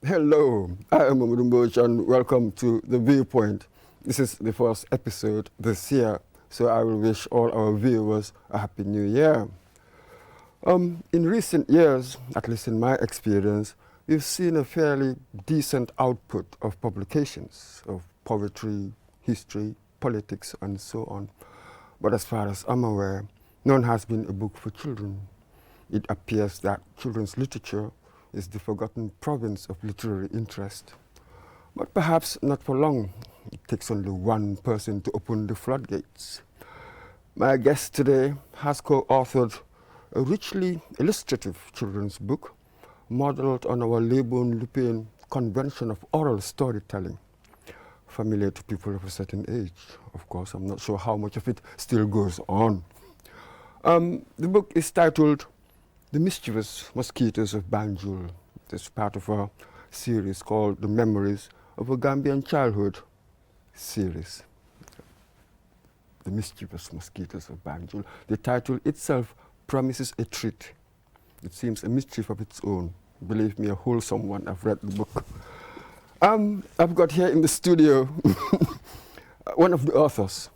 Hello, I am Mumudumboch and welcome to the Viewpoint. This is the first episode this year, so I will wish all our viewers a happy new year. In recent years, at least in my experience, we've seen a fairly decent output of publications of poetry, history, politics, and so on. But as far as I'm aware, none has been a book for children. It appears that children's literature is the forgotten province of literary interest. But perhaps not for long. It takes only one person to open the floodgates. My guest today has co-authored a richly illustrative children's book modeled on our Lebon-Lupin convention of oral storytelling, familiar to people of a certain age. Of course, I'm not sure how much of it still goes on. The book is titled The Mischievous Mosquitoes of Banjul. It's part of a series called The Memories of a Gambian Childhood series. The Mischievous Mosquitoes of Banjul. The title itself promises a treat. It seems a mischief of its own. Believe me, a wholesome one. I've read the book. I've got here in the studio one of the authors.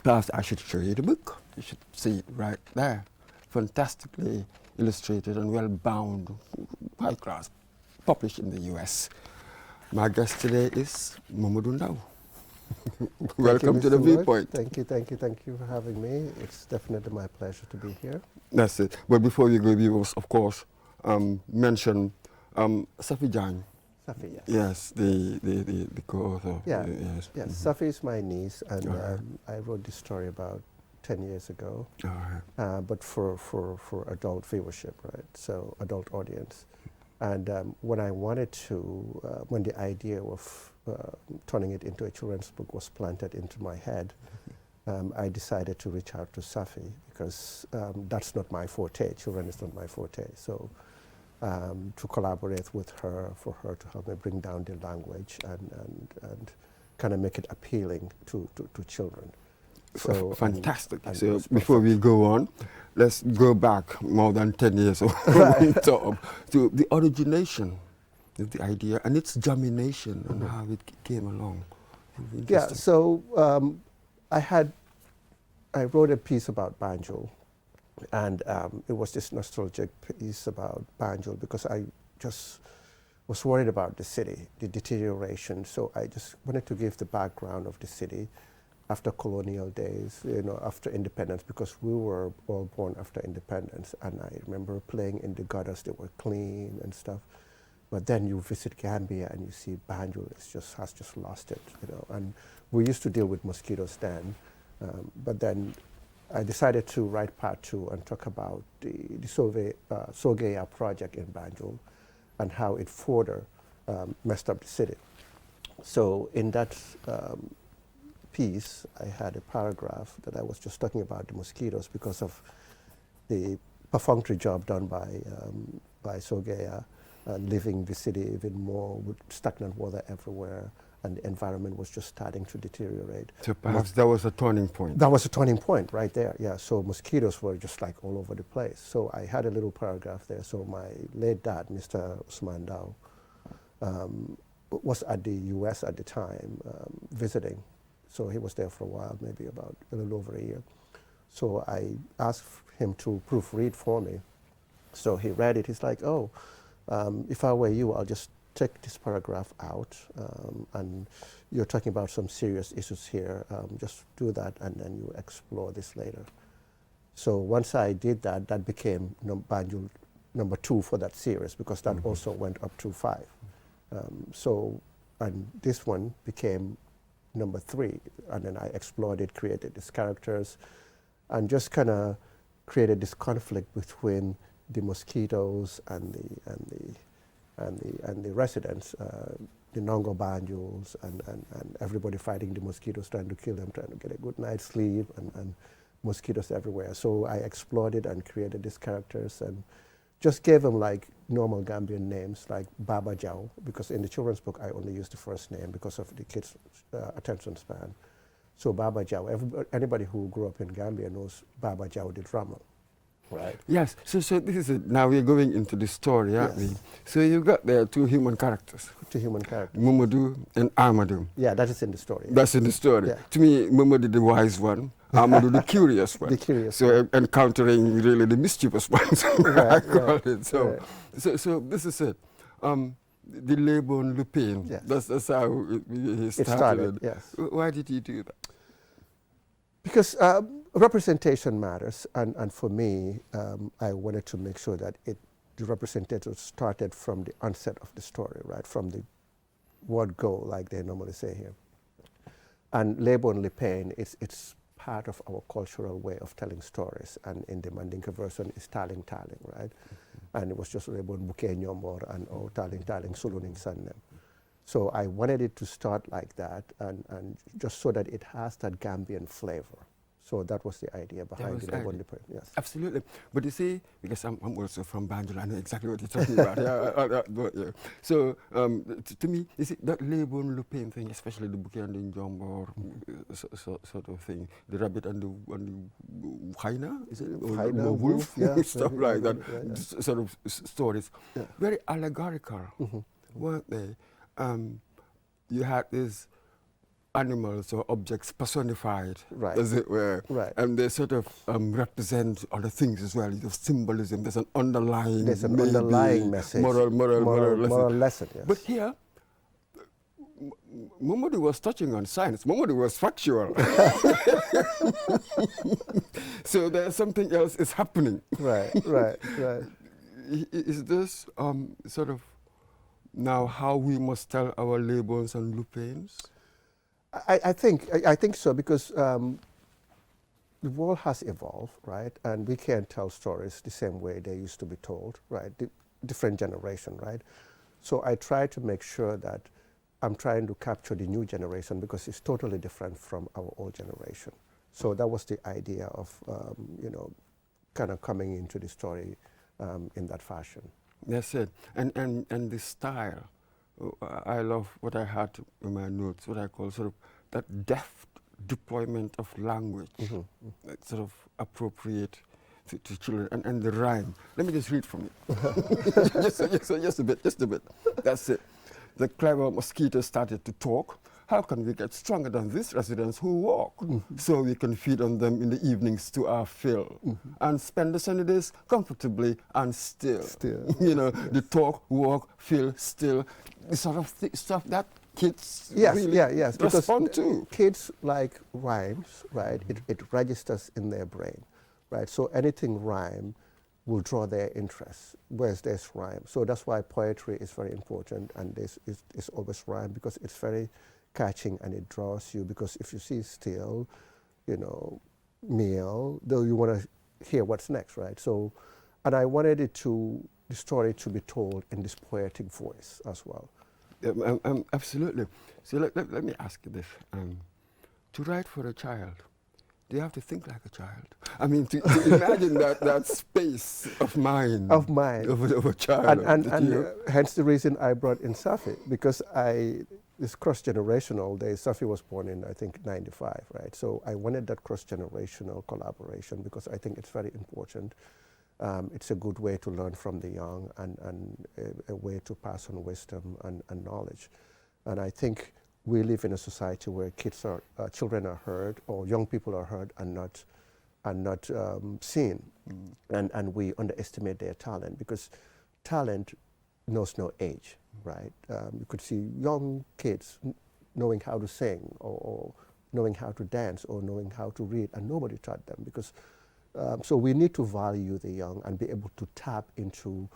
Perhaps I should show you the book. You should see it right there. Fantastically illustrated and well bound, high class, published in the US. My guest today is Mamadou Ndaw. Welcome to the Viewpoint. Thank you for having me. It's definitely my pleasure to be here. That's it. But before we go, we will, of course, mention Safi Jan. Safi, yes. Yes, the co-author. Yeah, yes. yes. Safi is my niece, and I wrote this story about 10 years ago, but for adult viewership, right? So adult audience. And when I wanted to, when the idea of turning it into a children's book was planted into my head, I decided to reach out to Safi because that's not my forte. Children is not my forte. So to collaborate with her, for her to help me bring down the language and kind of make it appealing to children. So fantastic. So before we go on, let's go back more than 10 years to the origination of the idea and its germination and how it came along. Yeah, so I wrote a piece about Banjul, and it was this nostalgic piece about Banjul because I just was worried about the city, the deterioration. So I just wanted to give the background of the city after colonial days, after independence, because we were all born after independence. And I remember playing in the gutters, they were clean and stuff. But then you visit Gambia and you see Banjul has just lost it, And we used to deal with mosquitoes then, but then I decided to write part 2 and talk about the Sogeya project in Banjul and how it further messed up the city. So in that piece, I had a paragraph that I was just talking about the mosquitoes because of the perfunctory job done by Sogeya, leaving the city even more with stagnant water everywhere, and the environment was just starting to deteriorate. So perhaps that was a turning point. That was a turning point right there, yeah. So mosquitoes were just like all over the place. So I had a little paragraph there. So my late dad, Mr. Usman Ndaw, was at the US at the time, visiting. So he was there for a while, maybe about a little over a year. So I asked him to proofread for me. So he read it. He's like, oh, if I were you, I'll just take this paragraph out. And you're talking about some serious issues here. Just do that, and then you explore this later. So once I did that, that became Banjul number 2 for that series, because that also went up to 5. And this one became number 3, and then I explored it, created these characters, and just kind of created this conflict between the mosquitoes and the residents, the Nongo Banjuls, and everybody fighting the mosquitoes, trying to kill them, trying to get a good night's sleep, and mosquitoes everywhere. So I explored it and created these characters and just gave them like normal Gambian names like Baba Jau, because in the children's book I only used the first name because of the kids' attention span. So Baba Jau, anybody who grew up in Gambia knows Baba Jau the drummer. right? Yes, so this is it. Now we're going into the story, aren't we? So you've got there two human characters. Two human characters. Mamadou and Amadou. Yeah, that is in the story. Yeah. That's in the story. Yeah. To me, Mamadou the wise one, Amadou the curious one. The curious so encountering really the mischievous ones, I call it. So, so this is it. The Lebon Lupin. Yes. That's how he started. It started, yes. Why did he do that? Because representation matters, and for me, I wanted to make sure that the representation started from the onset of the story, right, from the word go, like they normally say here. And Lebon Lupin, it's part of our cultural way of telling stories, and in the Mandinka version is taling, right? And it was just Lebon Buke Nyombor and taling Suluning Sannem. So I wanted it to start like that, and just so that it has that Gambian flavor. So that was the idea behind the Lebon Lupin. Yes. Absolutely. But you see, because I'm also from Banjul, I know exactly what you're talking about. Yeah. So to me, you see, that Lebon Lupin thing, especially the Buke and the Njombor sort of thing, the rabbit and the hyena, is it? Hyena, or wolf, yeah, stuff like that, yeah. sort of stories. Yeah. Very allegorical, weren't they? You had these animals or objects personified, right, as it were, right, and they sort of represent other things as well. There's symbolism. There's an underlying, message, moral lesson. Yes. But here, Mamadou was touching on science. Mamadou was factual. So there's something else is happening. Right. Is this sort of now how we must tell our Lebons and Lupins? I think so, because the world has evolved, right? And we can't tell stories the same way they used to be told, right? Different generation, right? So I try to make sure that I'm trying to capture the new generation, because it's totally different from our old generation. So that was the idea of, kind of coming into the story in that fashion. That's it. And the style. I love what I had in my notes, what I call sort of that deft deployment of language, sort of appropriate to children, and the rhyme. Let me just read from it. just a bit. That's it. The clever mosquito started to talk. How can we get stronger than these residents who walk? So we can feed on them in the evenings to our fill and spend the sunny days comfortably and still. The talk, walk, feel, still, the sort of stuff that kids really respond to. Kids like rhymes, right? It registers in their brain, right? So anything rhyme will draw their interest, whereas there's rhyme. So that's why poetry is very important, and this is always rhyme, because it's very catching and it draws you, because if you see still, meal, though you want to hear what's next, right? So, and I wanted the story to be told in this poetic voice as well. Absolutely. So let me ask you this. To write for a child, do you have to think like a child? I mean, to imagine that space of mind. Of a child. And hence the reason I brought in Safi, because this cross-generational day, Safi was born in, I think, 95, right? So I wanted that cross-generational collaboration, because I think it's very important. It's a good way to learn from the young, and a way to pass on wisdom and knowledge. And I think we live in a society where children are heard, or young people are heard and not seen, and we underestimate their talent, because talent knows no age, right? You could see young kids knowing how to sing, or knowing how to dance, or knowing how to read, and nobody taught them, because so we need to value the young and be able to tap into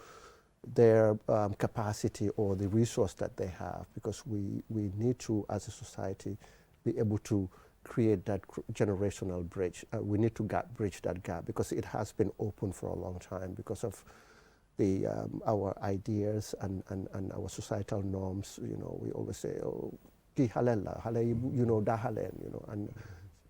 their capacity or the resource that they have, because we need to, as a society, be able to create that generational bridge. We need to bridge that gap, because it has been open for a long time because of our ideas and our societal norms. We always say, oh, ki halela, dahalen, and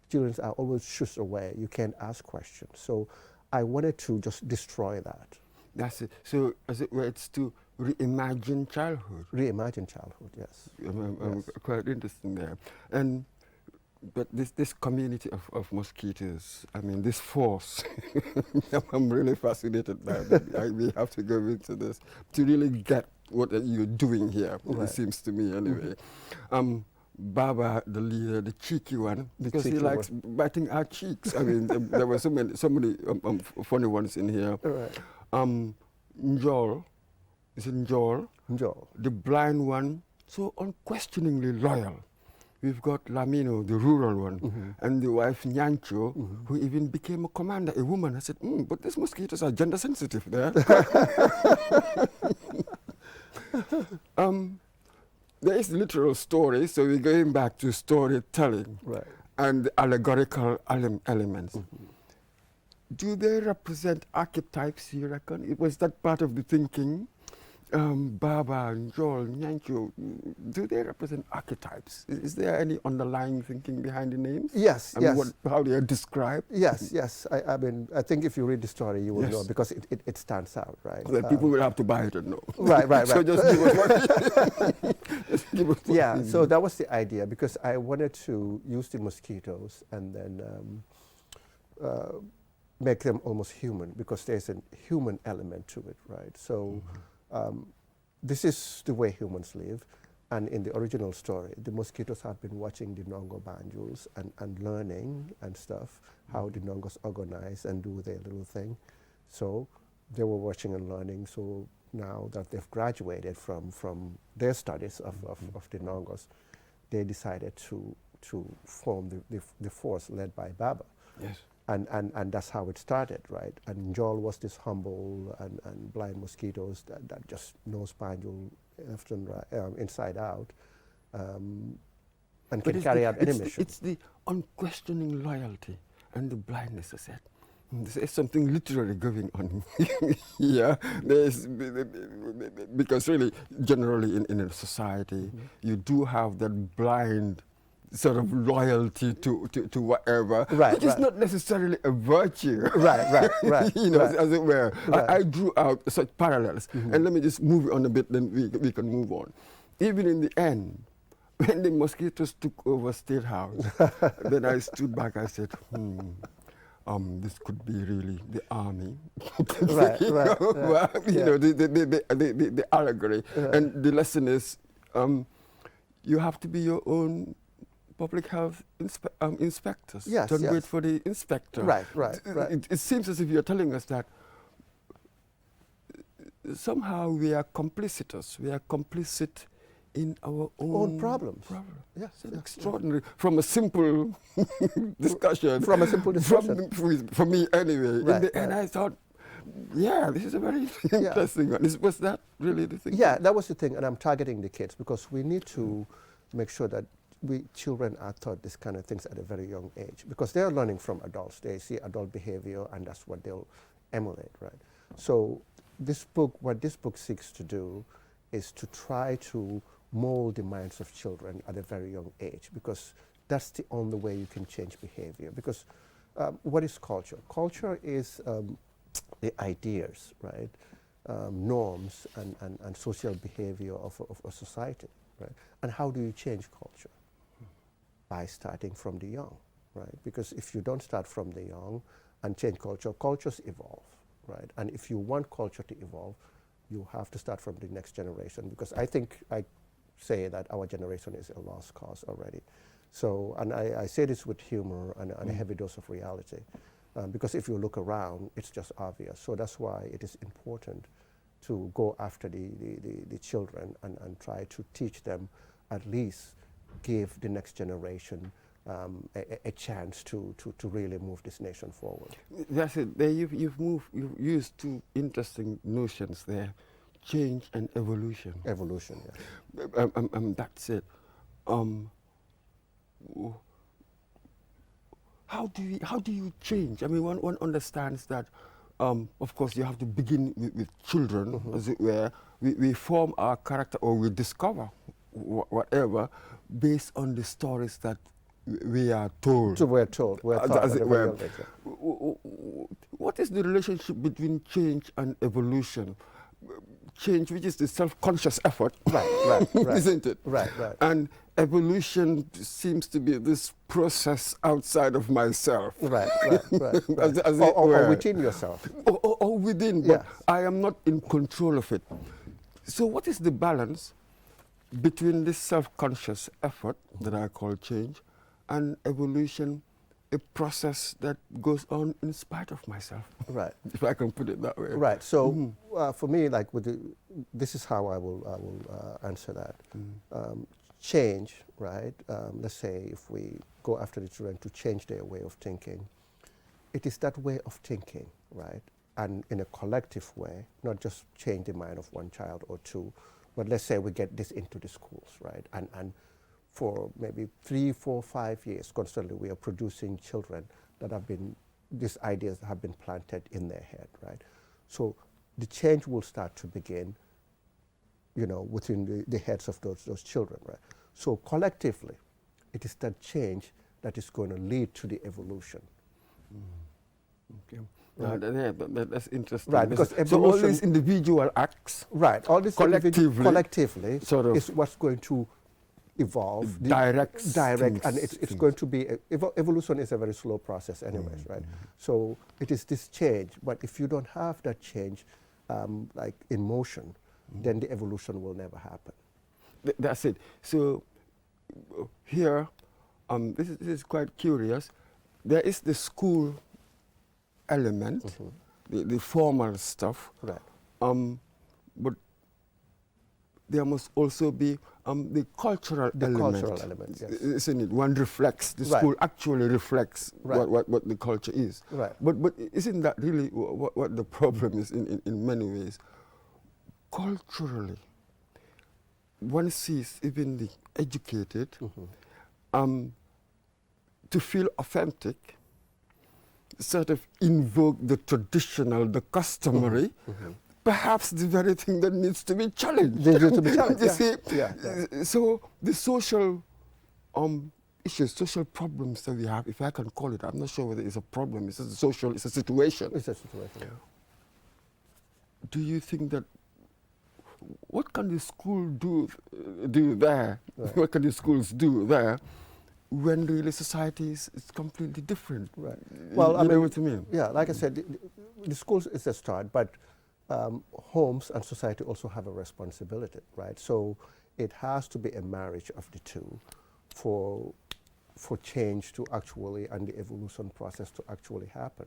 children are always shushed away. You can't ask questions. So I wanted to just destroy that. That's it. So, as it were, it's to reimagine childhood. Reimagine childhood, yes. Quite interesting there. And But this community of mosquitoes, I mean, this force, I'm really fascinated by it. We have to go into this to really get what you're doing here, it seems to me anyway. Baba, the leader, the cheeky one, because he likes biting our cheeks. I mean, there were so many funny ones in here. Njol, is it Njol? Njol. The blind one, so unquestioningly loyal. We've got Lamino, the rural one, and the wife Nyancho, who even became a commander, a woman. I said, but these mosquitoes are gender sensitive there. There is literal story, so we're going back to storytelling and the allegorical elements. Do they represent archetypes, you reckon? Was that part of the thinking? Baba, Joel, Nyancho, do they represent archetypes? Is there any underlying thinking behind the names? Yes, I mean, how they are described? Yes, yes. I mean, I think if you read the story, you will know, because it stands out, right? Well, people will have to buy it and know. Right. So just give us one. Just give us one. Yeah, so that was the idea, because I wanted to use the mosquitoes and then make them almost human, because there's a human element to it, right? So this is the way humans live, and in the original story, the mosquitoes have been watching the Nongo banjuls and learning and stuff, how the Nongos organize and do their little thing. So they were watching and learning, so now that they've graduated from their studies of the Nongos, they decided to form the force led by Baba. Yes. And that's how it started, right? And Joel was this humble and blind mosquitoes that just knows Banjul left and right, inside out, and can carry out any mission. It's the unquestioning loyalty and the blindness, I said. There's something literally going on here. Because really, generally in a society, you do have that blind sort of loyalty to whatever, which is not necessarily a virtue. Right. You know, as it were. I drew out such parallels. And let me just move on a bit, then we can move on. Even in the end, when the mosquitoes took over State House, then I stood back, I said, this could be really the army. You know, the allegory. And the lesson is, you have to be your own public health inspectors. Don't wait for the inspector. Right. It seems as if you're telling us that somehow we are complicitous. We are complicit in our own problems. Yes, extraordinary. From a simple discussion. From a simple discussion. For me, anyway. In the end, I thought, this is a very interesting one. Was that really the thing? Yeah, that was the thing, and I'm targeting the kids because we need to make sure that children are taught this kind of things at a very young age, because they're learning from adults. They see adult behavior, and that's what they'll emulate, right? So what this book seeks to do is to try to mold the minds of children at a very young age, because that's the only way you can change behavior. Because what is culture? Culture is the ideas, right? Norms and social behavior of a society, right? And how do you change culture? By starting from the young, right? Because if you don't start from the young and change culture, cultures evolve, right? And if you want culture to evolve, you have to start from the next generation, because I think I say that our generation is a lost cause already. So, and I say this with humor and a heavy dose of reality, because if you look around, it's just obvious. So that's why it is important to go after the children and try to teach them, at least give the next generation a chance to really move this nation forward. That's it. There you've used two interesting notions there: change and evolution. Evolution, yeah. That's it. How do you change? I mean, one understands that. Of course, you have to begin with children, as it were. We form our character, or we discover whatever based on the stories that we are told. So we're told. As it were. What is the relationship between change and evolution? change, which is the self-conscious effort, right, isn't it? Right. And evolution seems to be this process outside of myself. Right. As or within yourself. Or within, but Yes. I am not in control of it. So what is the balance between this self-conscious effort that I call change and evolution, a process that goes on in spite of myself? Right. If I can put it that way. Right. So for me, like this is how I will answer that. Change, right? Let's say if we go after the children to change their way of thinking, it is that way of thinking, right? And in a collective way, not just change the mind of one child or two, but let's say we get this into the schools, right? And for maybe 3, 4, 5 years, constantly we are producing children that have been, these ideas have been planted in their head, right? So the change will start to begin, you know, within the heads of those children, right? So collectively, it is that change that is going to lead to the evolution. Okay. Right. That's interesting. Right, because so all these individual acts, right, all this collectively sort of is what's going to evolve, direct, and it's going to be evolution is a very slow process, anyways, right? So it is this change, but if you don't have that change, like in motion, then the evolution will never happen. That's it. So here, this is quite curious. There is the school element, the formal stuff, right? But there must also be the cultural element. Yes. Isn't it? One reflects, the Right. school actually reflects Right. what the culture is. Right. But isn't that really what the problem is in many ways? Culturally, one sees even the educated to feel authentic, sort of invoke the traditional, the customary, perhaps the very thing that needs to be challenged. You see? So the social issues, social problems that we have, if I can call it, I'm not sure whether it's a problem, it's a social, it's a situation. It's a situation, yeah. Do you think that, what can the school do there? Right. What can the schools do there when really society is completely different? Right. Well, you know what I mean? Yeah, like I said, the schools is a start, but homes and society also have a responsibility, right? So it has to be a marriage of the two for change to actually, and the evolution process to actually happen.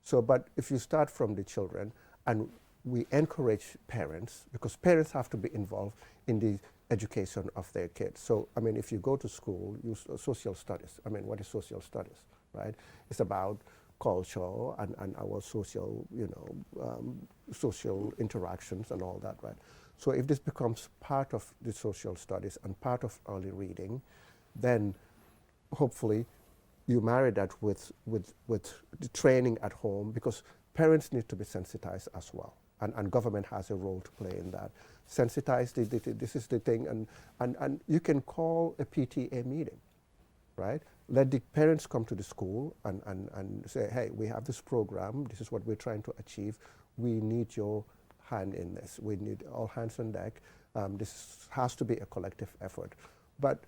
So, but if you start from the children, and we encourage parents, because parents have to be involved in the education of their kids. So, I mean, if you go to school, use social studies. I mean, what is social studies, right? It's about culture and our social, you know, social interactions and all that, right? So if this becomes part of the social studies and part of early reading, then hopefully you marry that with the training at home, because parents need to be sensitized as well. And government has a role to play in that. Sensitize, this is the thing, and you can call a PTA meeting, right? Let the parents come to the school and say, hey, we have this program, this is what we're trying to achieve, we need your hand in this, we need all hands on deck, this has to be a collective effort. But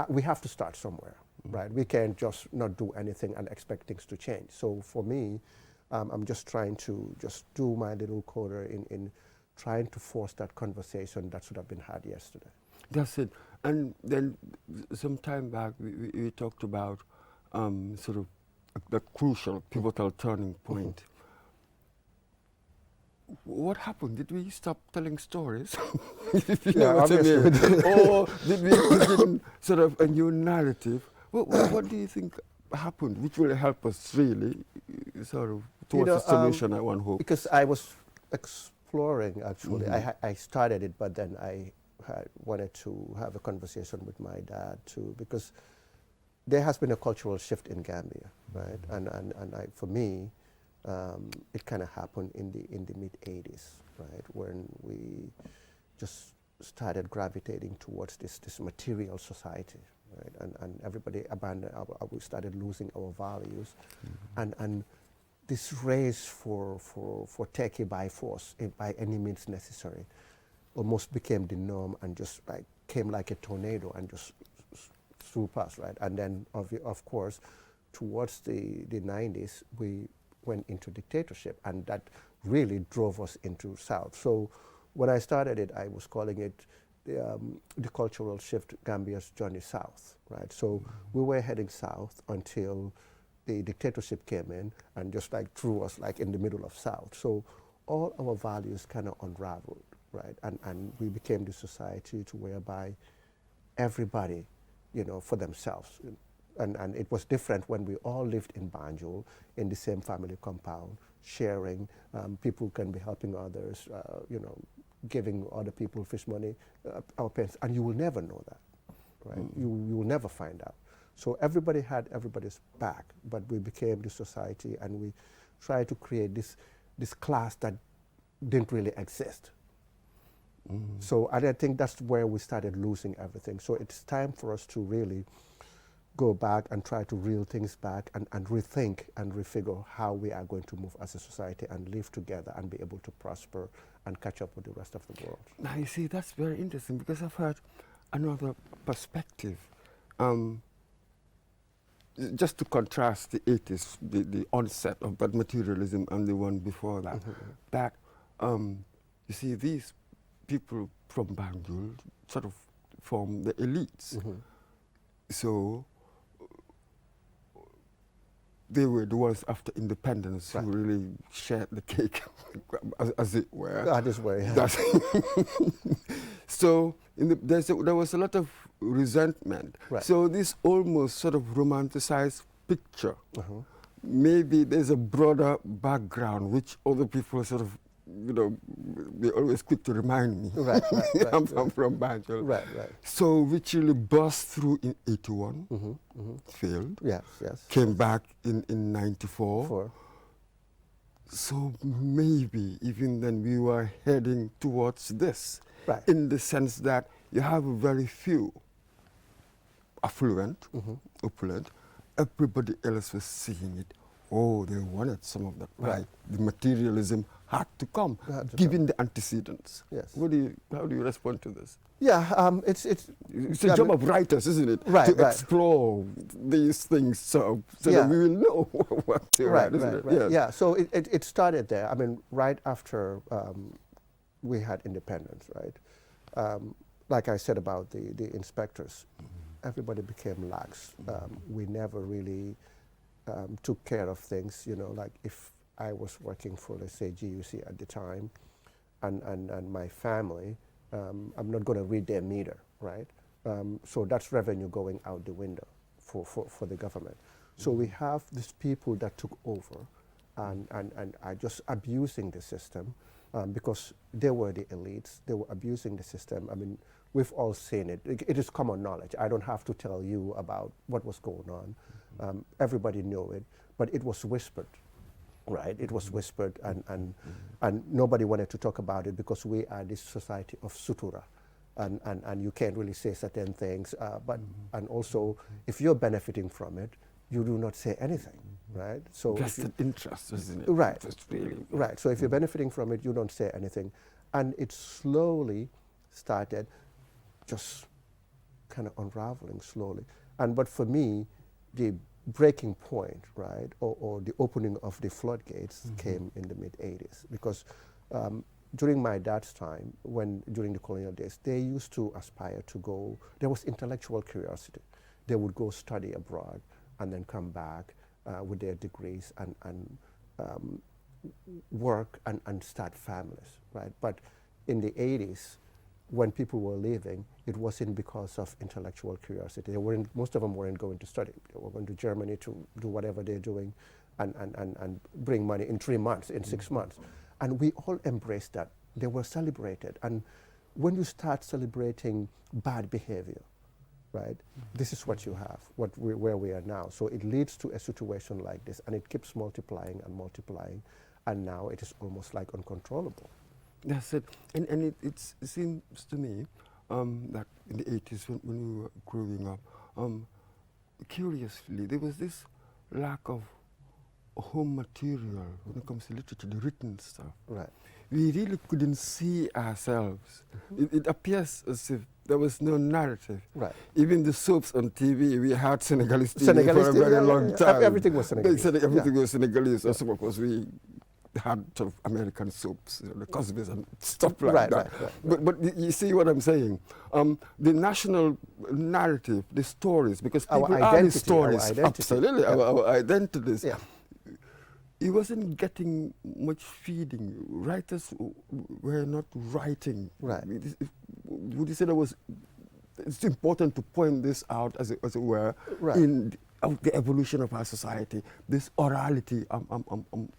we have to start somewhere, right? We can't just not do anything and expect things to change. So for me, I'm just trying to just do my little quarter in trying to force that conversation that should have been had yesterday. That's it. And then some time back, we talked about sort of the crucial, pivotal turning point. What happened? Did we stop telling stories? You know what I mean? Or did we begin sort of a new narrative? What do you think happened, which will help us really sort of towards a solution, I one hope? Because I was exploring, actually. I started it, but then I wanted to have a conversation with my dad too, because there has been a cultural shift in Gambia, right? And for me, it kind of happened in the mid-'80s, right, when we just started gravitating towards this material society, right? And everybody abandoned, we started losing our values, and this race for Turkey by force, by any means necessary, almost became the norm and just like came like a tornado and just swooped past, right? And then, of course, towards the 90s, we went into dictatorship, and that really drove us into South. So when I started it, I was calling it the cultural shift, Gambia's journey south, right? So we were heading south until the dictatorship came in and just like threw us like in the middle of South. So all our values kind of unraveled, right? And we became the society to whereby everybody, you know, for themselves. And it was different when we all lived in Banjul in the same family compound, sharing. People can be helping others, you know, giving other people fish money, our parents, and you will never know that, right? You will never find out. So everybody had everybody's back, but we became the society, and we tried to create this class that didn't really exist. So and I think that's where we started losing everything. So it's time for us to really go back and try to reel things back and rethink and refigure how we are going to move as a society and live together and be able to prosper and catch up with the rest of the world. Now, you see, that's very interesting, because I've heard another perspective. Just to contrast the 80s, the onset of that materialism and the one before that, that you see, these people from Banjul sort of form the elites. So they were the ones after independence who really shared the cake, as it were. That is where, yeah. So there was a lot of resentment. So this almost sort of romanticized picture, maybe there's a broader background which other people sort of, you know, they always quick to remind me. I'm from Banjul. So which really burst through in 81, failed. Came back in 94. So maybe even then we were heading towards this, in the sense that you have very few affluent, opulent. Everybody else was seeing it. Oh, they wanted some of that. The materialism had to come, given the antecedents. How do you respond to this? It's a job of writers, isn't it? To explore these things so that we will know what to write, isn't it? So it started there. I mean, right after we had independence, right? Like I said about the inspectors, everybody became lax. We never really took care of things, you know, like if I was working for, let's say, GUC at the time, and my family, I'm not going to read their meter, right? So that's revenue going out the window for the government. So we have these people that took over and are just abusing the system because they were the elites. They were abusing the system. I mean, we've all seen it. It is common knowledge. I don't have to tell you about what was going on. Everybody knew it, but it was whispered. Right, it was whispered, and nobody wanted to talk about it because we are this society of sutura, and you can't really say certain things. And also, if you're benefiting from it, you do not say anything, right? So vested interest, isn't it? Right, really. Right. So if you're benefiting from it, you don't say anything, and it slowly started, just kind of unraveling slowly. But for me, the breaking point, right, or the opening of the floodgates came in the mid-80s, because during my dad's time, during the colonial days, they used to aspire to go, there was intellectual curiosity. They would go study abroad and then come back with their degrees and work and start families, right? But in the 80s, when people were leaving, it wasn't because of intellectual curiosity. Most of them weren't going to study. They were going to Germany to do whatever they're doing and bring money in 3 months, in 6 months. And we all embraced that. They were celebrated. And when you start celebrating bad behavior, right, this is what you have, where we are now. So it leads to a situation like this, and it keeps multiplying and multiplying, and now it is almost like uncontrollable. That's it. And it seems to me that in the 80s, when we were growing up, curiously, there was this lack of home material when it comes to literature, the written stuff. Right. We really couldn't see ourselves. It appears as if there was no narrative. Right. Even the soaps on TV, we had Senegalese TV Senegalese for a TV, very long time. Everything was Senegalese. Everything was Senegalese. Also, of course, we had sort of American soaps, the Cosby's and stuff like that. But you see what I'm saying? The national narrative, the stories, because people are the stories. Absolutely, our identities. Yeah. It wasn't getting much feeding. Writers were not writing. Right. Would you say it's important to point this out, as it were, right. in the evolution of our society, this orality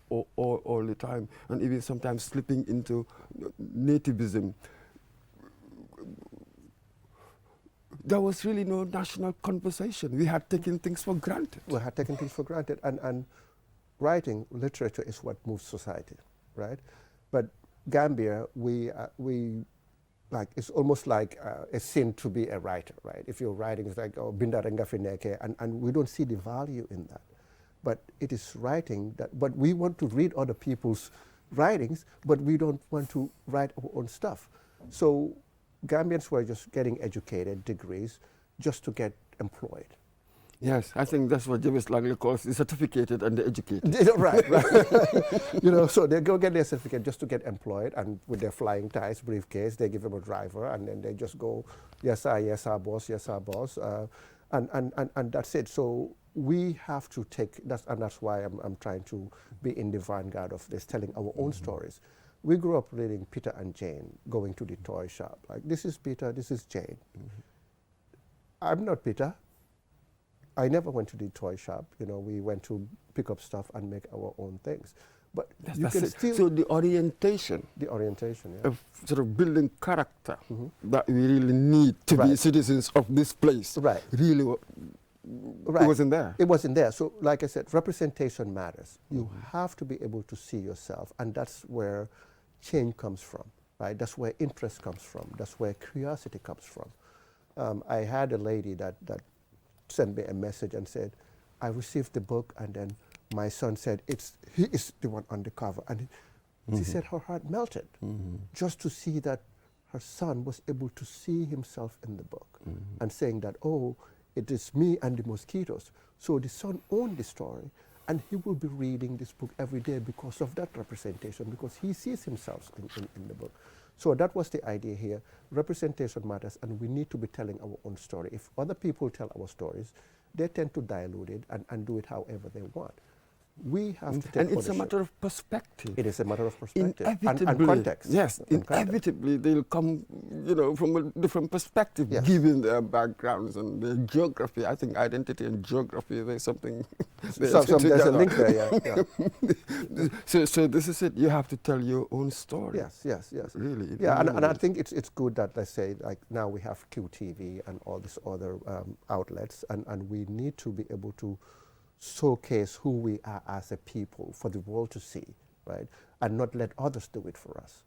all the time, and even sometimes slipping into nativism. There was really no national conversation. We had taken things for granted. We had taken things for granted, and writing, literature is what moves society, right? But Gambia, we like, it's almost like a sin to be a writer, right? If you're writing, it's like, oh, binda renga fi neke, and we don't see the value in that. But it is writing that, but we want to read other people's writings, but we don't want to write our own stuff. So Gambians were just getting educated, degrees, just to get employed. Yes, I think that's what James Langley calls the certificated and the educated. Right. So they go get their certificate just to get employed, and with their flying ties, briefcase, they give them a driver, and then they just go, yes, sir, boss, yes, sir, boss, and that's it. So we have to take, and that's why I'm trying to be in the vanguard of this, telling our own stories. We grew up reading Peter and Jane, going to the toy shop. Like, this is Peter, this is Jane. I'm not Peter. I never went to the toy shop. We went to pick up stuff and make our own things. But you can still... So the orientation. The orientation, yeah. Of sort of building character that we really need to be citizens of this place. Right. Really, it wasn't there. It wasn't there. So, like I said, representation matters. You have to be able to see yourself, and that's where change comes from, right? That's where interest comes from. That's where curiosity comes from. I had a lady that sent me a message and said, I received the book, and then my son said, he is the one on the cover. And she said her heart melted just to see that her son was able to see himself in the book and saying that, oh, it is me and the mosquitoes. So the son owned the story, and he will be reading this book every day because of that representation, because he sees himself in the book. So that was the idea here. Representation matters, and we need to be telling our own story. If other people tell our stories, they tend to dilute it and do it however they want. We have to take And it's ownership. a matter of perspective. It is a matter of perspective Inevitably, and context. Yes, inevitably they'll come, from a different perspective, given their backgrounds and their geography. I think identity and geography, there's something. There's a link there, yeah. So this is it. You have to tell your own story. Yes. Really. And I think it's good that, let's say, like now we have QTV and all these other outlets, and we need to be able to showcase who we are as a people for the world to see, right? And not let others do it for us.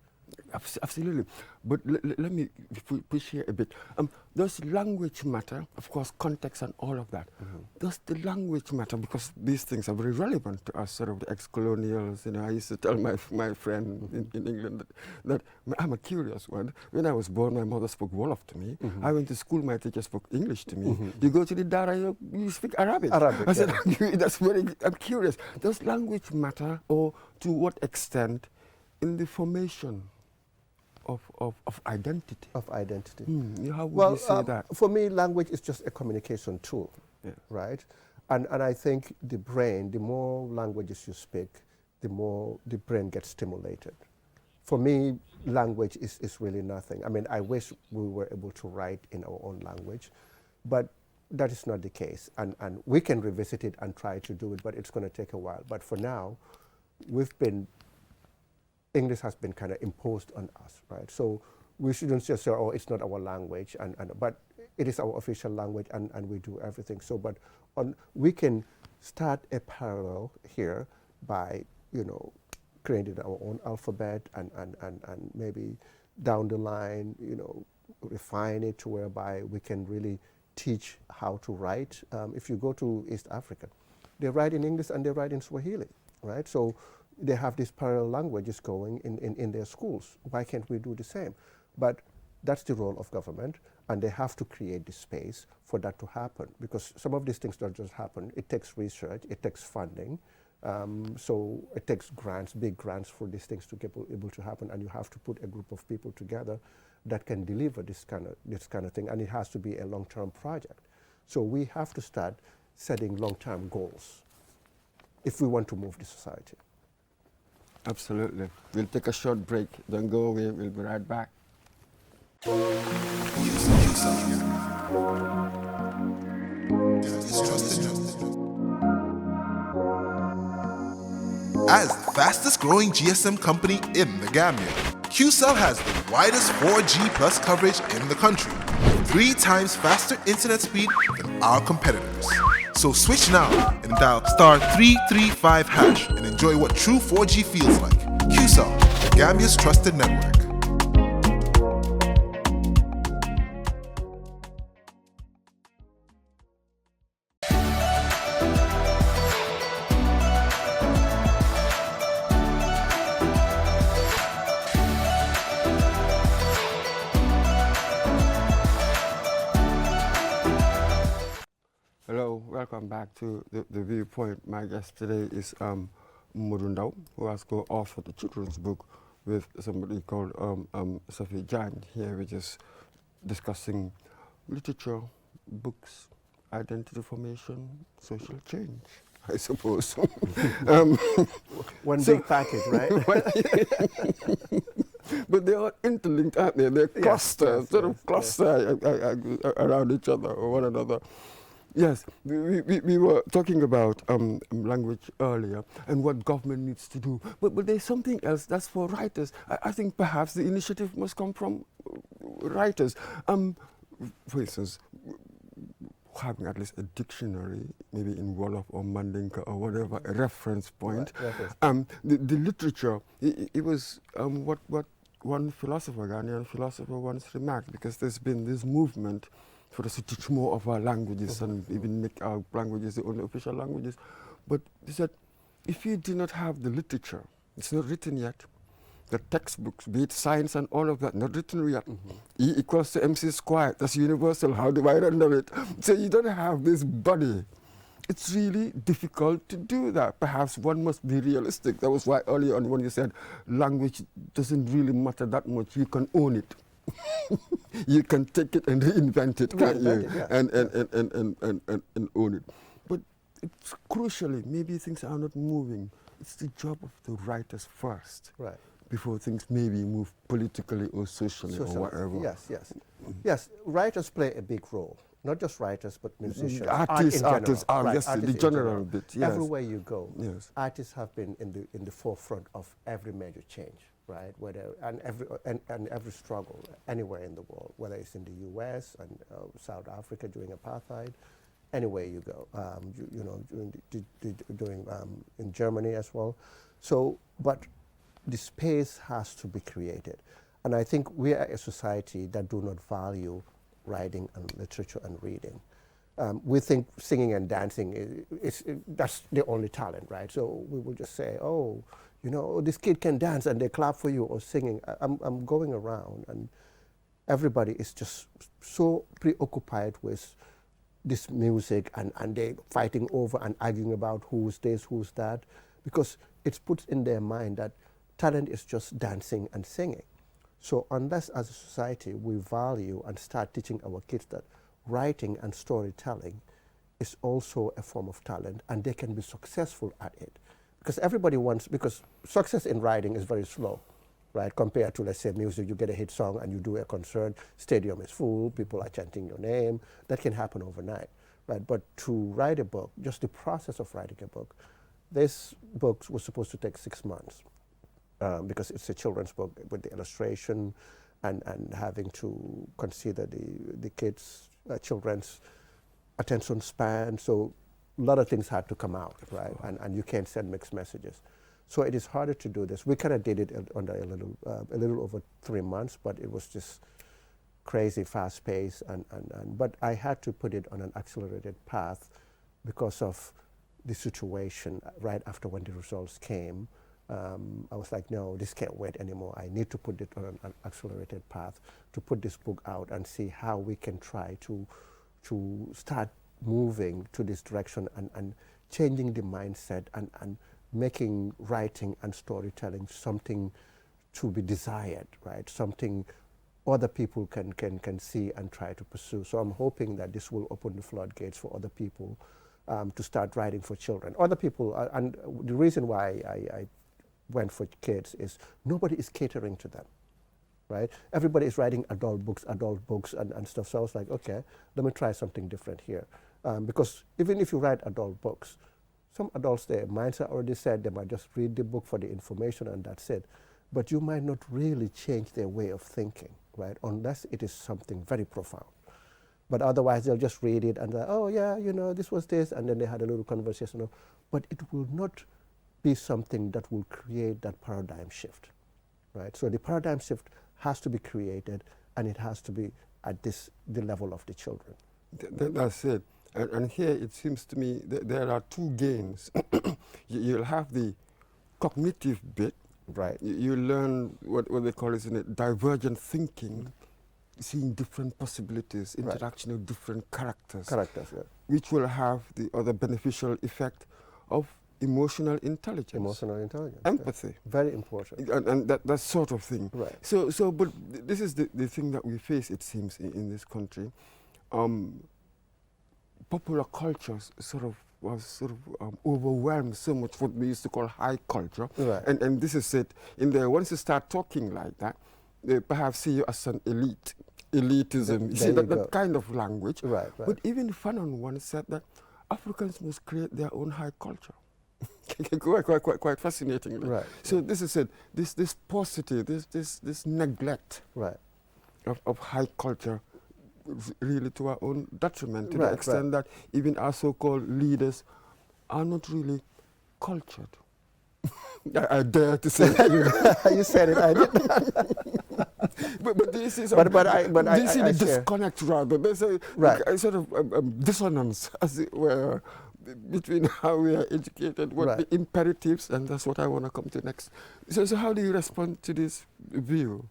Absolutely. But let me push here a bit. Does language matter? Of course, context and all of that. Does the language matter? Because these things are very relevant to us, sort of the ex-colonials. I used to tell my friend in England that I'm a curious one. When I was born, my mother spoke Wolof to me. I went to school, my teacher spoke English to me. You go to the Dara, you speak Arabic. I said, I'm curious. Does language matter, or to what extent in the formation of identity? Of identity. How would you say that? For me, language is just a communication tool, right? And I think the brain, the more languages you speak, the more the brain gets stimulated. For me, language is really nothing. I mean, I wish we were able to write in our own language, but that is not the case. And we can revisit it and try to do it, but it's going to take a while. But for now, English has been kind of imposed on us, right? So we shouldn't just say, oh, it's not our language, but it is our official language, and we do everything. So, but we can start a parallel here by, creating our own alphabet, and maybe down the line, refine it to whereby we can really teach how to write. If you go to East Africa, They write in English and they write in Swahili, right? So they have these parallel languages going in their schools. Why can't we do the same? But that's the role of government, and they have to create the space for that to happen, because some of these things don't just happen. It takes research, it takes funding, so it takes grants, big grants for these things to get able to happen, and you have to put a group of people together that can deliver this kind of thing, and it has to be a long-term project. So we have to start setting long-term goals if we want to move the society. Absolutely. We'll take a short break. Don't go away. We'll be right back. As the fastest growing GSM company in the Gambia, QCell has the widest 4G plus coverage in the country, 3 times faster internet speed than our competitors. So switch now and dial *335# and enjoy what true 4G feels like. QCell, the Gambia's trusted network. Hello, welcome back to the Viewpoint. My guest today is Murundao, who has co-authored a children's book with somebody called Safi Jan here. We're just discussing literature, books, identity formation, social change, I suppose. One big package, right? But they are interlinked, aren't they? They're clusters, cluster around each other or one another. Yes, we were talking about language earlier and what government needs to do. But there's something else that's for writers. I think perhaps the initiative must come from writers. For instance, having at least a dictionary, maybe in Wolof or Mandinka or whatever, a reference point. Right, the literature, it was what one philosopher, Ghanaian philosopher, once remarked, because there's been this movement for us to teach more of our languages and even make our languages the only official languages. But he said, if you do not have the literature, it's not written yet, the textbooks, be it science and all of that, not written yet. E equals to MC squared, that's universal, how do I render it? So you don't have this body. It's really difficult to do that. Perhaps one must be realistic. That was why earlier on when you said language doesn't really matter that much, you can own it. You can take it and reinvent it, can't you? Yeah. And own it. But it's crucially, maybe things are not moving. It's the job of the writers first, right, before things maybe move politically or socially or whatever. Yes, writers play a big role. Not just writers, but musicians. Artists, the general bit. Yes. Everywhere you go, artists have been in the forefront of every major change. Right, and every struggle anywhere in the world, whether it's in the U.S. and South Africa during apartheid, anywhere you go, in Germany as well. So, but the space has to be created, and I think we are a society that do not value writing and literature and reading. We think singing and dancing that's the only talent, right? So we will just say, oh, this kid can dance and they clap for you, or singing. I'm going around and everybody is just so preoccupied with this music and they fighting over and arguing about who's this, who's that, because it's put in their mind that talent is just dancing and singing. So unless as a society we value and start teaching our kids that writing and storytelling is also a form of talent and they can be successful at it. Because everybody wants, because success in writing is very slow, right? Compared to, let's say, music, you get a hit song and you do a concert, stadium is full, people are chanting your name. That can happen overnight, right? But to write a book, just the process of writing a book, this book was supposed to take 6 months because it's a children's book with the illustration and having to consider the kids, children's attention span. So a lot of things had to come out, right? And you can't send mixed messages. So it is harder to do this. We kind of did it under a little over 3 months, but it was just crazy fast pace. But I had to put it on an accelerated path because of the situation right after when the results came. I was like, no, this can't wait anymore. I need to put it on an accelerated path to put this book out and see how we can try to start moving to this direction and changing the mindset and making writing and storytelling something to be desired, right? Something other people can see and try to pursue. So I'm hoping that this will open the floodgates for other people to start writing for children. Other people, and the reason why I went for kids is nobody is catering to them, right? Everybody is writing adult books and stuff. So I was like, okay, let me try something different here. Because even if you write adult books, some adults, their minds are already set. They might just read the book for the information and that's it. But you might not really change their way of thinking, right? Unless it is something very profound. But otherwise, they'll just read it and oh yeah, you know, this was this, and then they had a little conversation. But it will not be something that will create that paradigm shift, right? So the paradigm shift has to be created, and it has to be at the level of the children. That's it. And here it seems to me that there are two gains. You'll have the cognitive bit. Right. You learn what they call divergent thinking, seeing different possibilities, interaction of different characters. Yeah. Which will have the other beneficial effect of emotional intelligence. Emotional intelligence. Empathy. Yeah. Very important. And that sort of thing. Right. So, but this is the thing that we face, it seems, in this country. Popular cultures was overwhelmed so much what we used to call high culture. Right. And this is it. In there, once you start talking like that, they perhaps see you as an elite. Elitism. You see that kind of language. Right. But even Fanon once said that Africans must create their own high culture. quite fascinating. Right. So this is it. This paucity, this neglect of high culture, really to our own detriment, to the extent that even our so-called leaders are not really cultured. I dare to say that. You said it, I didn't. but this is I see the disconnect rather. There's a sort of dissonance, as it were, between how we are educated, what the imperatives, and that's what I want to come to next. So how do you respond to this view?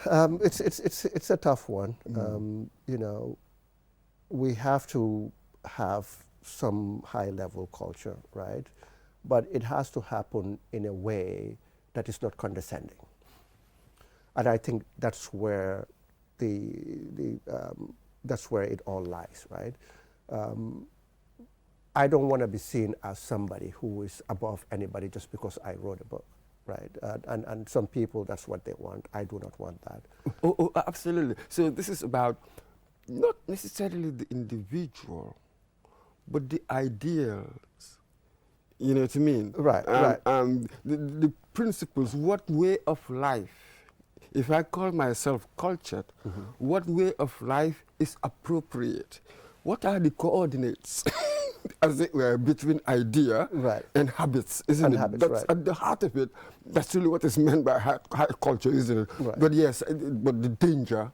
It's a tough one. You know, we have to have some high-level culture, right? But it has to happen in a way that is not condescending. And I think that's where that's where it all lies, right? I don't want to be seen as somebody who is above anybody just because I wrote a book, right? And some people, that's what they want. I do not want that. Oh, absolutely. So this is about not necessarily the individual, but the ideals. You know what I mean? Right. The principles, what way of life, if I call myself cultured, what way of life is appropriate? What are the coordinates, as it were, between idea and habits, isn't it? That's at the heart of it. That's really what is meant by high culture, isn't it? Right. But yes, but the danger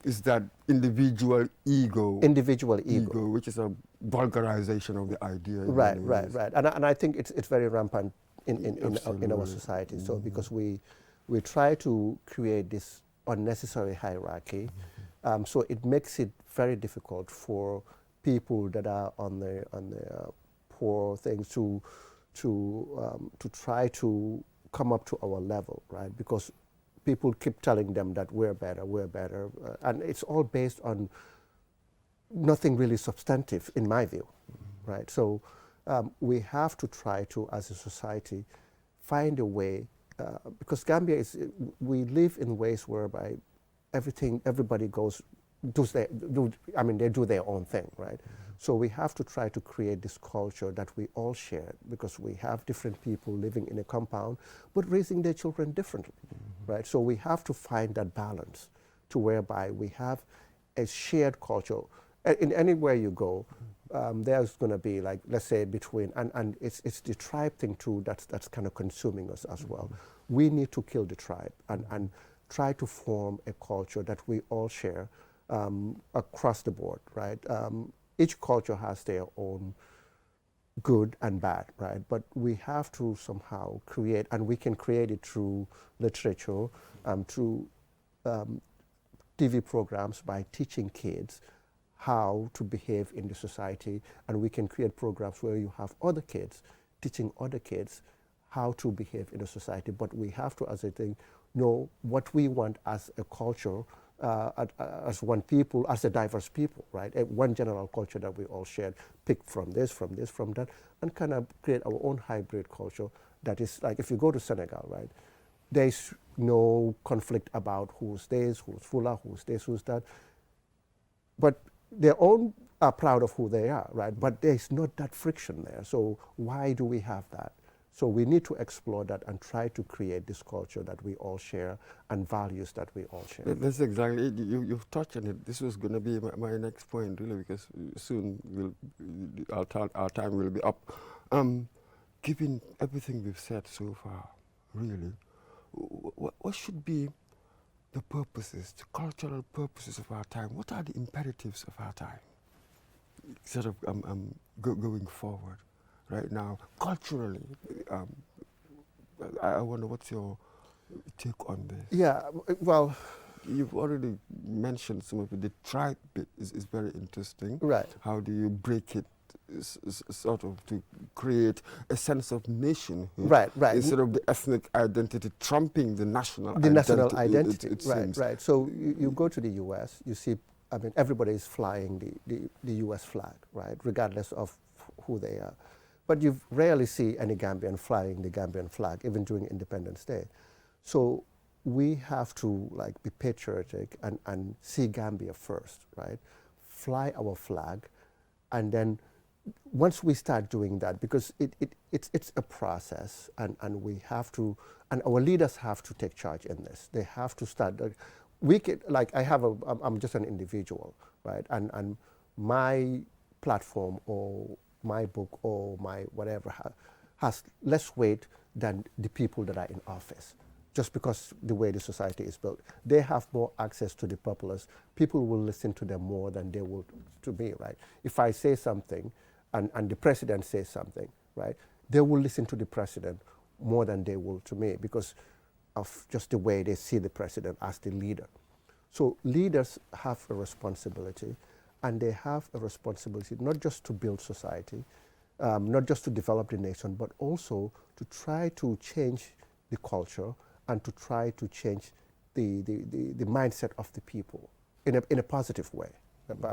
is that individual ego, which is a vulgarization of the idea. Right. And I think it's very rampant in our society. So because we try to create this unnecessary hierarchy, so it makes it very difficult for people that are on the poor things to try to come up to our level, right? Because people keep telling them that we're better, and it's all based on nothing really substantive, in my view, right? So we have to try to, as a society, find a way, because Gambia we live in ways whereby everybody they do their own thing, right? So we have to try to create this culture that we all share, because we have different people living in a compound, but raising their children differently, right? So we have to find that balance to whereby we have a shared culture. In anywhere you go, there's going to be, like, let's say between, and it's the tribe thing too that's kind of consuming us as well. We need to kill the tribe and try to form a culture that we all share across the board, right? Each culture has their own good and bad, right? But we have to somehow create, and we can create it through literature, through TV programs, by teaching kids how to behave in the society, and we can create programs where you have other kids teaching other kids how to behave in a society. But we have to, as I think, know what we want as a culture, as one people, as a diverse people, right? One general culture that we all share, pick from this, from that, and kind of create our own hybrid culture that is like, if you go to Senegal, right, there's no conflict about who's this, who's Fula, who's this, who's that. But they all are proud of who they are, right? But there's not that friction there. So why do we have that? So we need to explore that and try to create this culture that we all share and values that we all share. That's exactly it. You've touched on it. This was going to be my next point, really, because soon our time will be up. Given everything we've said so far, really, what should be the purposes, the cultural purposes of our time? What are the imperatives of our time, sort of going forward? Right now, culturally, I wonder what's your take on this? Yeah, well, you've already mentioned some of it. The tribe bit is very interesting. Right. How do you break it, sort of, to create a sense of nationhood? Right. Instead of the ethnic identity trumping the national identity. The national identity, it right, seems. right. So you go to the U.S., you see, I mean, everybody is flying the U.S. flag, right, regardless of who they are. But you rarely see any Gambian flying the Gambian flag, even during Independence Day. So we have to like be patriotic and see Gambia first, right? Fly our flag, and then once we start doing that, because it's a process, and we have to, and our leaders have to take charge in this. They have to start. We can, like, I'm just an individual, right? And my platform or my book or my whatever has less weight than the people that are in office, just because the way the society is built. They have more access to the populace. People will listen to them more than they will to me, right? If I say something and the president says something, right, they will listen to the president more than they will to me, because of just the way they see the president as the leader. So leaders have a responsibility, and they have a responsibility not just to build society, not just to develop the nation, but also to try to change the culture and to try to change the mindset of the people in a positive way.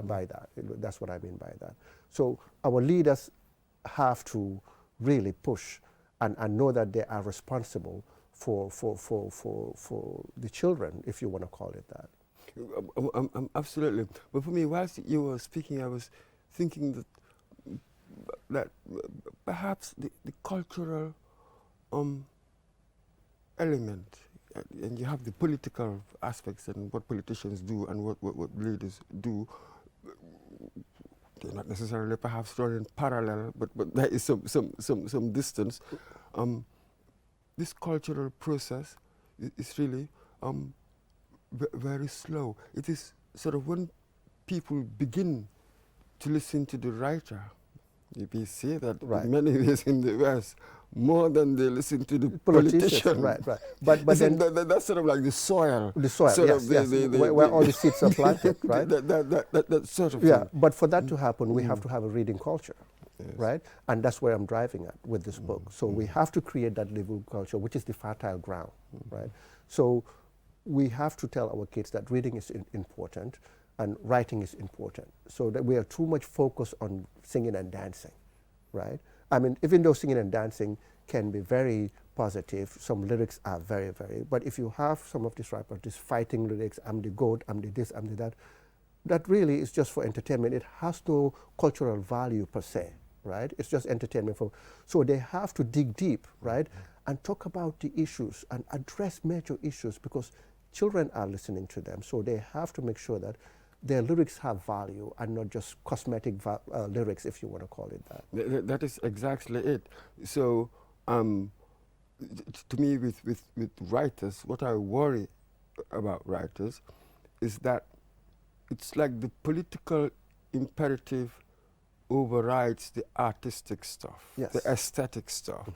By that, that's what I mean by that. So our leaders have to really push and know that they are responsible for the children, if you want to call it that. Absolutely. But for me, whilst you were speaking, I was thinking that perhaps the cultural element, and you have the political aspects and what politicians do and what leaders do, they're not necessarily perhaps running parallel, but there is some distance. This cultural process is really very slow. It is sort of when people begin to listen to the writer, you see that right. in many ways in the West, more than they listen to the politician. Right. But then that's sort of like the soil. The soil, sort yes, where all the seeds are planted, right? that sort of yeah, thing. but for that to happen, we have to have a reading culture. Yes. Right? And that's where I'm driving at with this book. So we have to create that living culture, which is the fertile ground, right? So we have to tell our kids that reading is important and writing is important. So that we are too much focused on singing and dancing, right? I mean, even though singing and dancing can be very positive, some lyrics are very, but if you have some of these rappers, these fighting lyrics, I'm the goat, I'm the this, I'm the that, that really is just for entertainment. It has no cultural value per se, right? It's just entertainment. So they have to dig deep, right? And talk about the issues and address major issues, because children are listening to them. So they have to make sure that their lyrics have value and not just cosmetic lyrics, if you want to call it that. That is exactly it. So to me, with writers, what I worry about writers is that it's like the political imperative overrides the artistic stuff, Yes. the aesthetic stuff,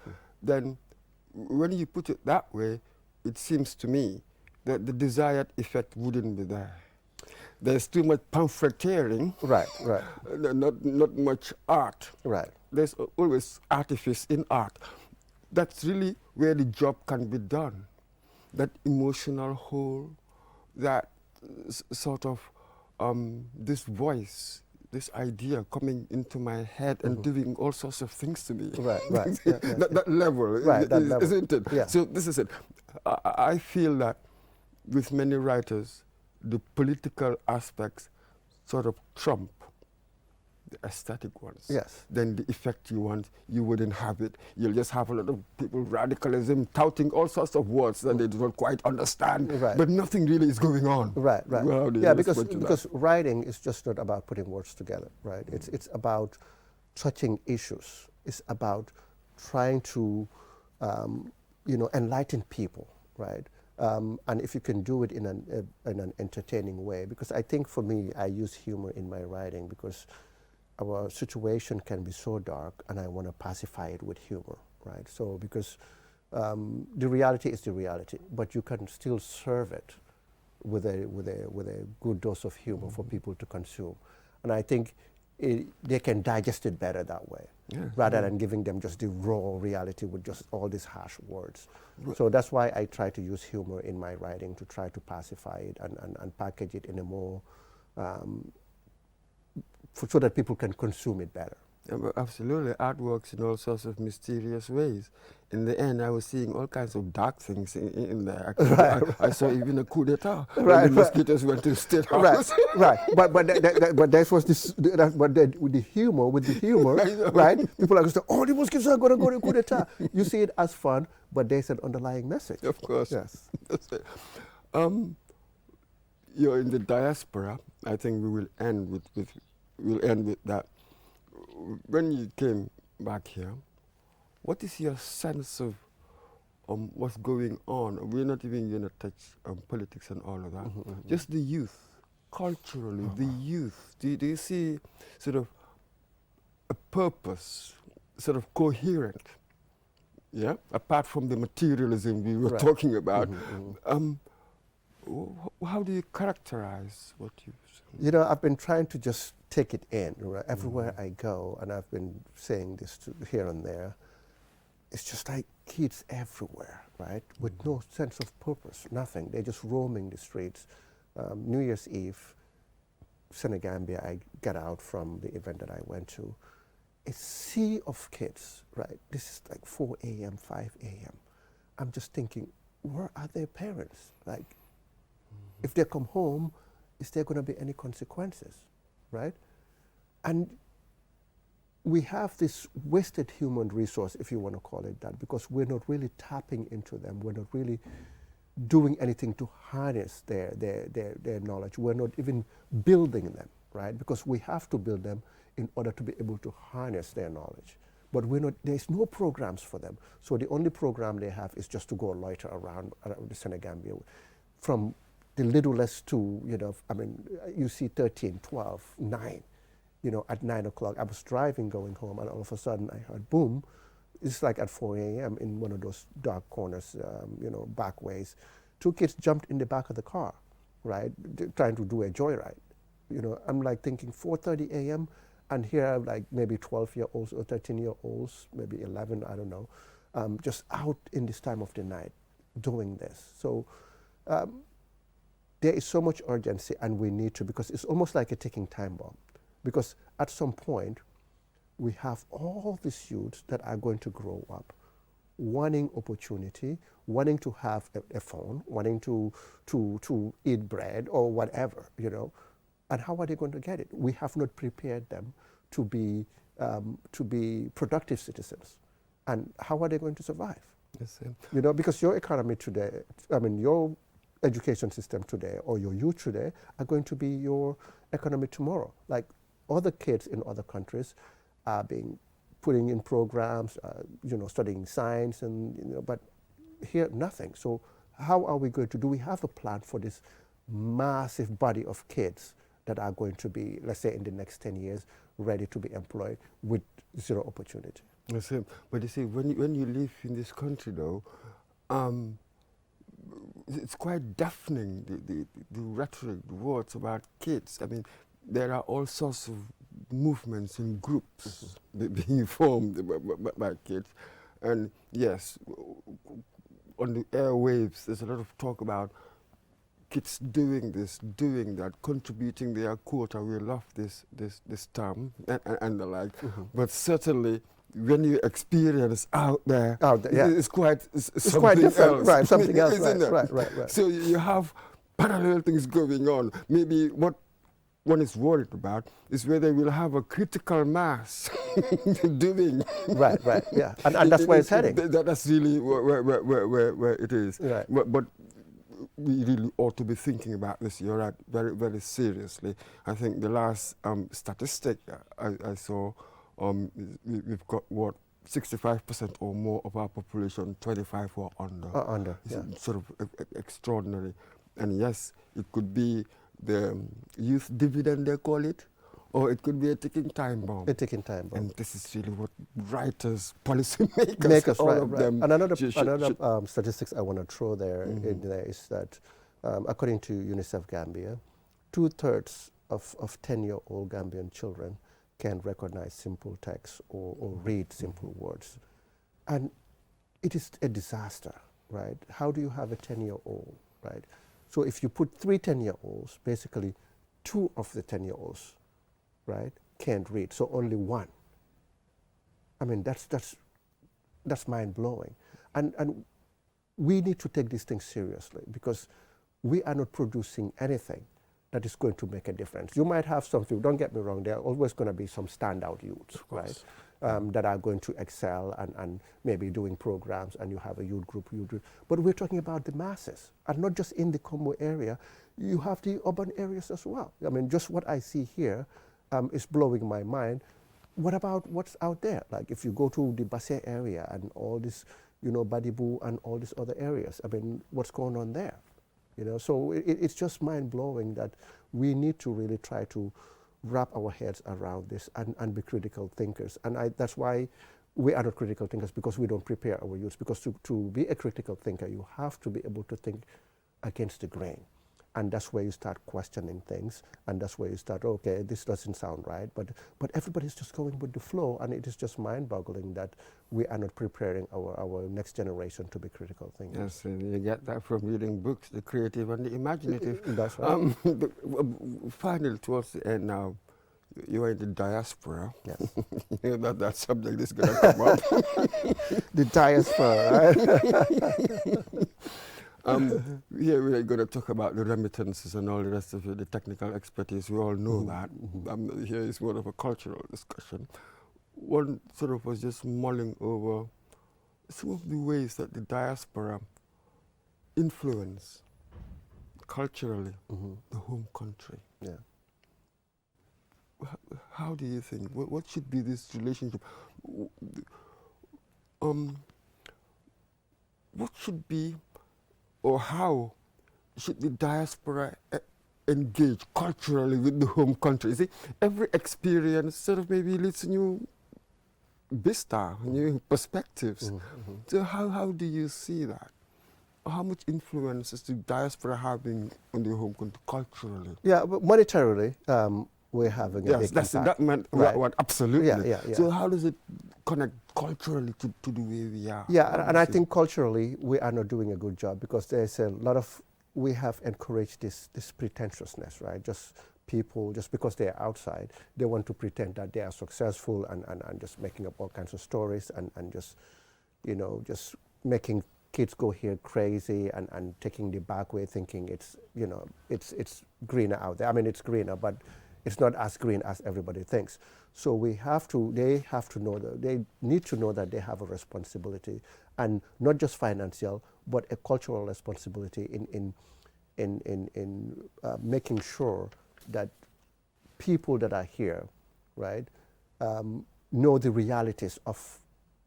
then when you put it that way, it seems to me that the desired effect wouldn't be there. There's too much pamphleteering. Right, right. Not much art. Right. There's always artifice in art. That's really where the job can be done. That emotional whole, that sort of this voice, this idea coming into my head and doing all sorts of things to me. Right, right. Yeah, yeah, that level, right, that level. Isn't it? Yeah. So this is it. I feel that with many writers, the political aspects sort of trump the aesthetic ones. Yes. Then the effect you want, you wouldn't have it. You'll just have a lot of people, radicalism, touting all sorts of words that they do not quite understand, Right. but nothing really is going on. Right, right. Well, Yeah, because writing is just not about putting words together, right? It's about touching issues. It's about trying to, enlighten people, right? And if you can do it in an entertaining way, because I think for me, I use humor in my writing because our situation can be so dark, and I want to pacify it with humor, right? So because the reality is the reality, but you can still serve it with a good dose of humor for people to consume, and I think they can digest it better that way, rather than giving them just the raw reality with just all these harsh words. So that's why I try to use humor in my writing to try to pacify it and package it in a more so that people can consume it better. Yeah, but absolutely, art works in all sorts of mysterious ways. In the end, I was seeing all kinds of dark things in there. Actually, I saw even a coup d'etat when the mosquitoes went to the State House. Right. But that was the humor with the humor, right? People are going to say, "Oh, the mosquitoes are going to go to coup d'etat." You see it as fun, but there's an underlying message. Of course. Yes. That's it. You're in the diaspora. I think we will end with that. When you came back here, what is your sense of what's going on? We're not even going to touch politics and all of that. Just the youth, culturally, the youth. Do you see sort of a purpose, sort of coherent, yeah? Apart from the materialism we were talking about. How do you characterize what you've seen? I've been trying to just take it in, right? Everywhere I go, and I've been saying this here and there, it's just like kids everywhere, right? With no sense of purpose, nothing. They're just roaming the streets. New Year's Eve, Gambia, I got out from the event that I went to. A sea of kids, right? This is like 4 a.m., 5 a.m. I'm just thinking, where are their parents? Like, if they come home, is there going to be any consequences, right? And we have this wasted human resource, if you want to call it that, because we're not really tapping into them. We're not really doing anything to harness their knowledge. We're not even building them, right? Because we have to build them in order to be able to harness their knowledge. But there's no programs for them. So the only program they have is just to go loiter around the Senegambia, from the littlest to, you see 13, 12, 9, at 9 o'clock. I was driving going home, and all of a sudden I heard boom. It's like at 4 a.m. in one of those dark corners, back ways. 2 kids jumped in the back of the car, right, trying to do a joyride. I'm like thinking 4:30 a.m., and here are like maybe 12-year-olds or 13-year-olds, maybe 11, I don't know, just out in this time of the night doing this. So there is so much urgency, and we need to, because it's almost like a ticking time bomb. Because at some point, we have all these youths that are going to grow up wanting opportunity, wanting to have a phone, wanting to eat bread or whatever, And how are they going to get it? We have not prepared them to be productive citizens. And how are they going to survive? Yes, Because your economy today, your education system today or your youth today are going to be your economy tomorrow. Like other kids in other countries are putting in programs, studying science, and but here nothing. So how are we going to do? We have a plan for this massive body of kids that are going to be, let's say in the next 10 years, ready to be employed with zero opportunity. That's it. But you see, when you live in this country, though, it's quite deafening, the rhetoric, the words about kids. I mean, there are all sorts of movements and groups being formed by kids. And yes, on the airwaves, there's a lot of talk about kids doing this, doing that, contributing their quota. We love this term and the like. But certainly, when you experience out there, yeah. it's quite different, else. right? Something else, Isn't it? Right. So you have parallel things going on. Maybe what one is worried about is whether we'll have a critical mass doing. Right, yeah. And that's where it's heading. That's really where it is. Right. But we really ought to be thinking about this, you're right, very, very seriously. I think the last statistic I saw, we've got, 65% or more of our population, 25 or under. Yeah. It's sort of extraordinary. And yes, it could be the youth dividend, they call it, or it could be a ticking time bomb. A ticking time bomb. And this is really what writers, policymakers, all of them. And another statistics I want to throw there in there is that, according to UNICEF Gambia, 2/3 of 10-year-old Gambian children can recognize simple text or read simple words. And it is a disaster, right? How do you have a 10-year-old, right? So if you put 3 10-year-olds, basically 2 of the 10-year-olds, right, can't read, so only 1. I mean, that's mind-blowing. And we need to take these things seriously because we are not producing anything that is going to make a difference. You might have something, don't get me wrong, there are always going to be some standout youths, right, that are going to excel and maybe doing programs, and you have a youth group. But we're talking about the masses, and not just in the Combo area. You have the urban areas as well. I mean, just what I see here is blowing my mind. What about what's out there? Like if you go to the Basse area and all this, Badibu and all these other areas, I mean, what's going on there? So it's just mind-blowing that we need to really try to wrap our heads around this and be critical thinkers. And that's why we are not critical thinkers, because we don't prepare our youth. Because to be a critical thinker, you have to be able to think against the grain. And that's where you start questioning things, and that's where you start, okay, this doesn't sound right, but everybody's just going with the flow, and it is just mind-boggling that we are not preparing our next generation to be critical thinkers. Yes, you get that from reading books, the creative and the imaginative. That's right. Finally, towards the end now, you are in the diaspora. Yes. that subject is going to come up. The diaspora, right? Here we're going to talk about the remittances and all the rest of it, the technical expertise. We all know that. Here is more of a cultural discussion. One sort of was just mulling over some of the ways that the diaspora influence culturally the home country. Yeah. How do you think? What should be this relationship? What should be, or how should the diaspora engage culturally with the home country? You see, every experience sort of maybe leads to new vista, new perspectives. So how do you see that? How much influence is the diaspora having on the home country culturally? Yeah, but monetarily, we're having a big impact. That meant what, absolutely. Yeah. So how does it connect culturally to the way we are? Yeah, and I think culturally we are not doing a good job, because there's a lot of, we have encouraged this pretentiousness, right? Just people, just because they're outside, they want to pretend that they are successful and just making up all kinds of stories and just, just making kids go here crazy and taking the back way, thinking it's, it's greener out there. I mean, it's greener, but it's not as green as everybody thinks. So they have to know that, they need to know that they have a responsibility, and not just financial, but a cultural responsibility in making sure that people that are here, right, know the realities of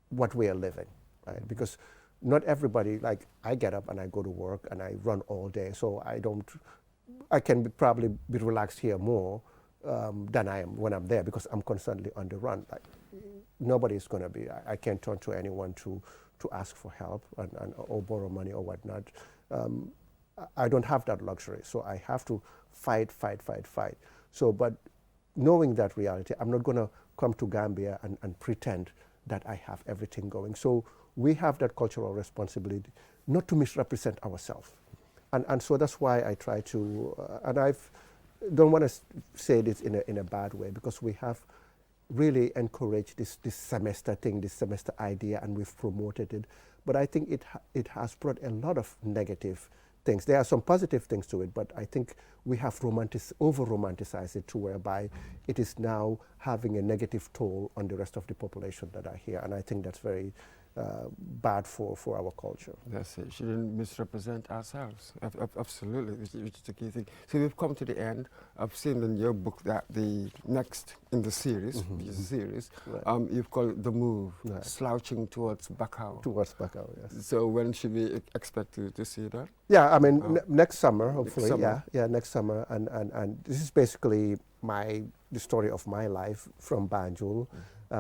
what we are living, right? Because not everybody, like I get up and I go to work and I run all day, so I can probably be relaxed here more than I am when I'm there, because I'm constantly on the run. Like, nobody is going to be, I can't turn to anyone to ask for help or borrow money or whatnot. I don't have that luxury, so I have to fight. So, but knowing that reality, I'm not going to come to Gambia and pretend that I have everything going. So we have that cultural responsibility not to misrepresent ourselves. And so that's why I try to, and don't want to say this in a bad way, because we have really encouraged this semester thing, this semester idea, and we've promoted it. But I think it has brought a lot of negative things. There are some positive things to it, but I think we have over-romanticized it to whereby it is now having a negative toll on the rest of the population that are here. And I think that's very bad for our culture. That's it. Shouldn't misrepresent ourselves. Absolutely, which is the key thing. So we've come to the end. I've seen in your book that the next in the series, which is a series, right, you've called it The Move, right, slouching towards Bakau. Towards Bakau, yes. So when should we expect to see that? Yeah, I mean, next summer, hopefully. Next summer. Yeah, next summer. And this is basically the story of my life from Banjul,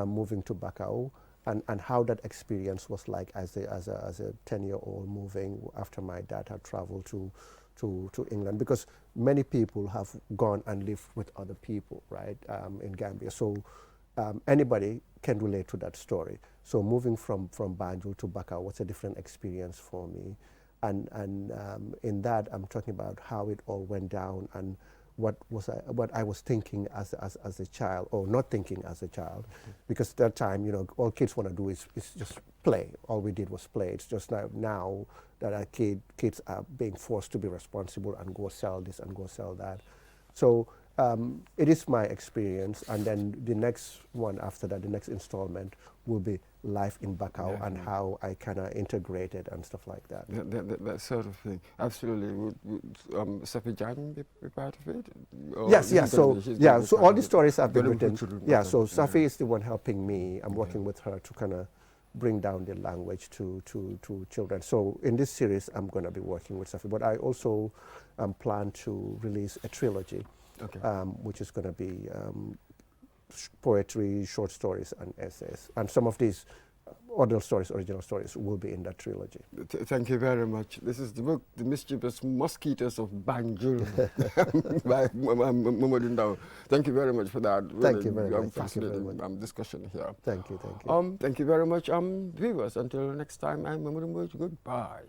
moving to Bakau. And how that experience was like as a 10-year-old moving after my dad had traveled to England, because many people have gone and lived with other people, right, in Gambia. So anybody can relate to that story. So moving from Banjul to Bakau was a different experience for me. And in that, I'm talking about how it all went down and what I was thinking as a child, or not thinking as a child, because at that time, you know, all kids want to do is just play. All we did was play. It's just now that our kids are being forced to be responsible and go sell this and go sell that. So it is my experience, and then the next one after that, the next installment will be life in Bakau, and how I kind of integrated and stuff like that. That sort of thing. Absolutely. Would Safi Jan be part of it? Or yes. So all these stories have been written. Yeah. So Safi is the one helping me. I'm working with her to kind of bring down the language to children. So in this series, I'm going to be working with Safi, but I also plan to release a trilogy, which is going to be poetry, short stories, and essays. And some of these other stories, original stories, will be in that trilogy. Thank you very much. This is the book, The Mischievous Mosquitoes of Banjul by Mamadou Ndao. Thank you very much for that. Thank you very much. Fascinating discussion here. Thank you. Thank you very much, viewers. Until next time, I'm Mamadou Ndao. Goodbye.